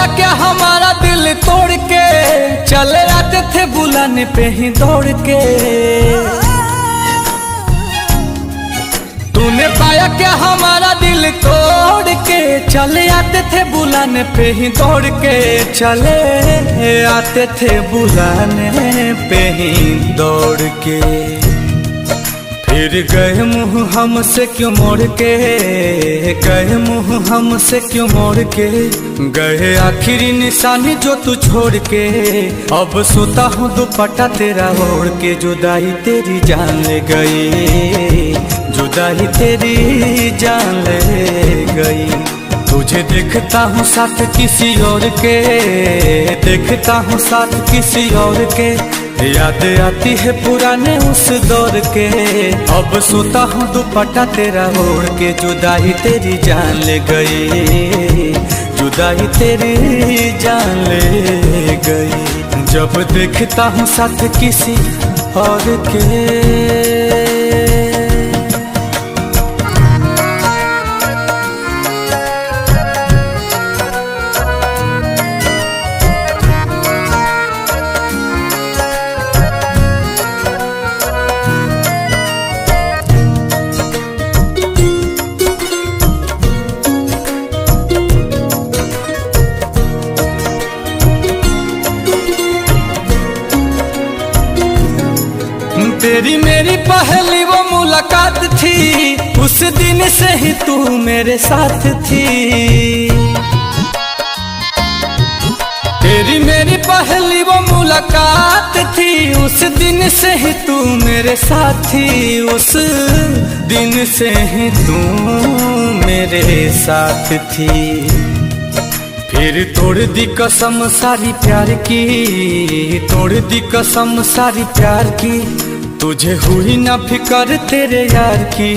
पाया क्या हमारा दिल तोड़ के, चले आते थे बुलाने पे ही दौड़ के। तूने पाया क्या हमारा दिल तोड़ के, चले आते थे बुलाने पे ही दौड़ के। चले आते थे बुलाने पे ही दौड़ के। फिर गए मुँह हमसे क्यों मोड़ के, गए मुँह हमसे क्यों मोड़ के। गए आखिरी निशानी जो तू छोड़ के। अब सोता हूँ दुपट्टा तेरा ओढ़ के। जुदाई तेरी जान ले गई, जुदाई तेरी जान ले गई। तुझे देखता हूँ साथ किसी और के, देखता हूँ साथ किसी और के। याद आती है पुराने उस दौर के। अब सोता हूँ दुपट्टा तेरा ओढ़ के। जुदाई तेरी जान ले गई, जुदाई तेरी जान ले गई। जब देखता हूँ साथ किसी और के। तेरी मेरी पहली वो मुलाकात थी, उस दिन से ही तू मेरे साथ थी। तेरी मेरी पहली वो मुलाकात थी, उस दिन से ही तू मेरे साथ थी। उस दिन से ही तू मेरे साथ थी। फिर तोड़ दी कसम सारी प्यार की, तोड़ दी कसम सारी प्यार की। तुझे हुई ना फिकर तेरे यार की।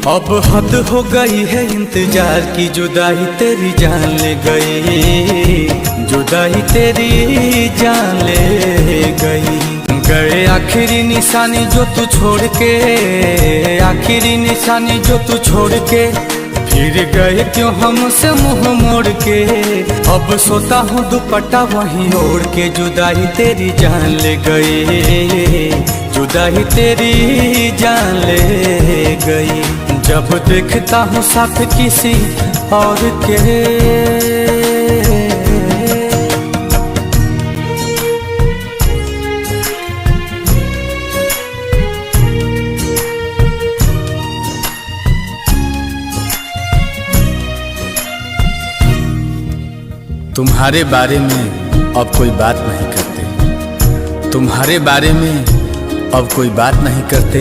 अब हद हो गई है इंतजार की। जुदाई तेरी जान ले गई, जुदाई तेरी जान ले गई। गए आखिरी निशानी जो तू छोड़ के, आखिरी निशानी जो तू छोड़ के। फिर गए क्यों हमसे मुंह मोड़ के। अब सोता हूँ दुपट्टा वहीं ओढ़ के। जुदाई तेरी जान ले गई, जुदाई तेरी जान ले गई। जब देखता हूँ साथ किसी और के। तुम्हारे बारे में अब कोई बात नहीं करते, तुम्हारे बारे में अब कोई बात नहीं करते।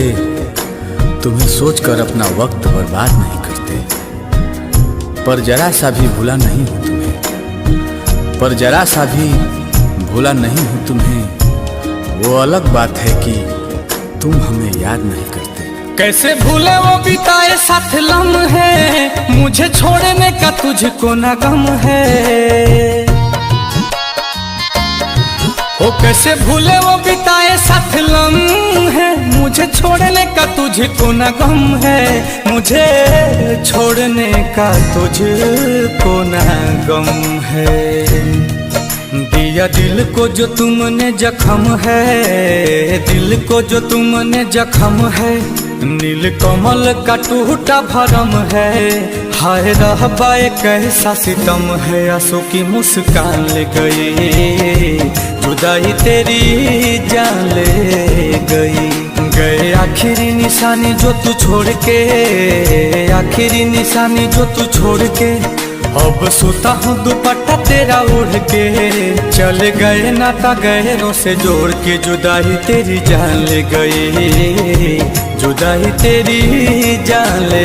तुम्हें सोचकर अपना वक्त बर्बाद नहीं करते। पर जरा सा भी भूला नहीं हूँ तुम्हें, पर जरा सा भी भूला नहीं हूँ तुम्हें। वो अलग बात है कि तुम हमें याद नहीं करते। कैसे भूले वो बिताए साथ लम्हे, मुझे छोड़ने का तुझको न गम है। ओ कैसे भूले वो बिताए साथ लम्हे, मुझे छोड़ने का तुझको न गम है। मुझे छोड़ने का तुझको न गम है। दिया दिल को जो तुमने जख्म है, दिल को जो तुमने जख्म है। नील कमल का टूटा भरम है। हाय रहबाए कैसा सितम है। आंसू की मुस्कान ले गई, जुदाई तेरी जान ले गई। गए आखिरी निशानी जो तू छोड़ के, आखिरी निशानी जो तू छोड़ के। अब सोता हूँ दुपट्टा तेरा ओढ़ के। चले गए नाता गहरों से जोड़ के। जुदाई तेरी जान ले गई, जुदाई तेरी जान ले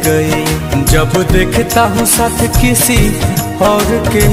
गई। जब देखता हूँ साथ किसी और के।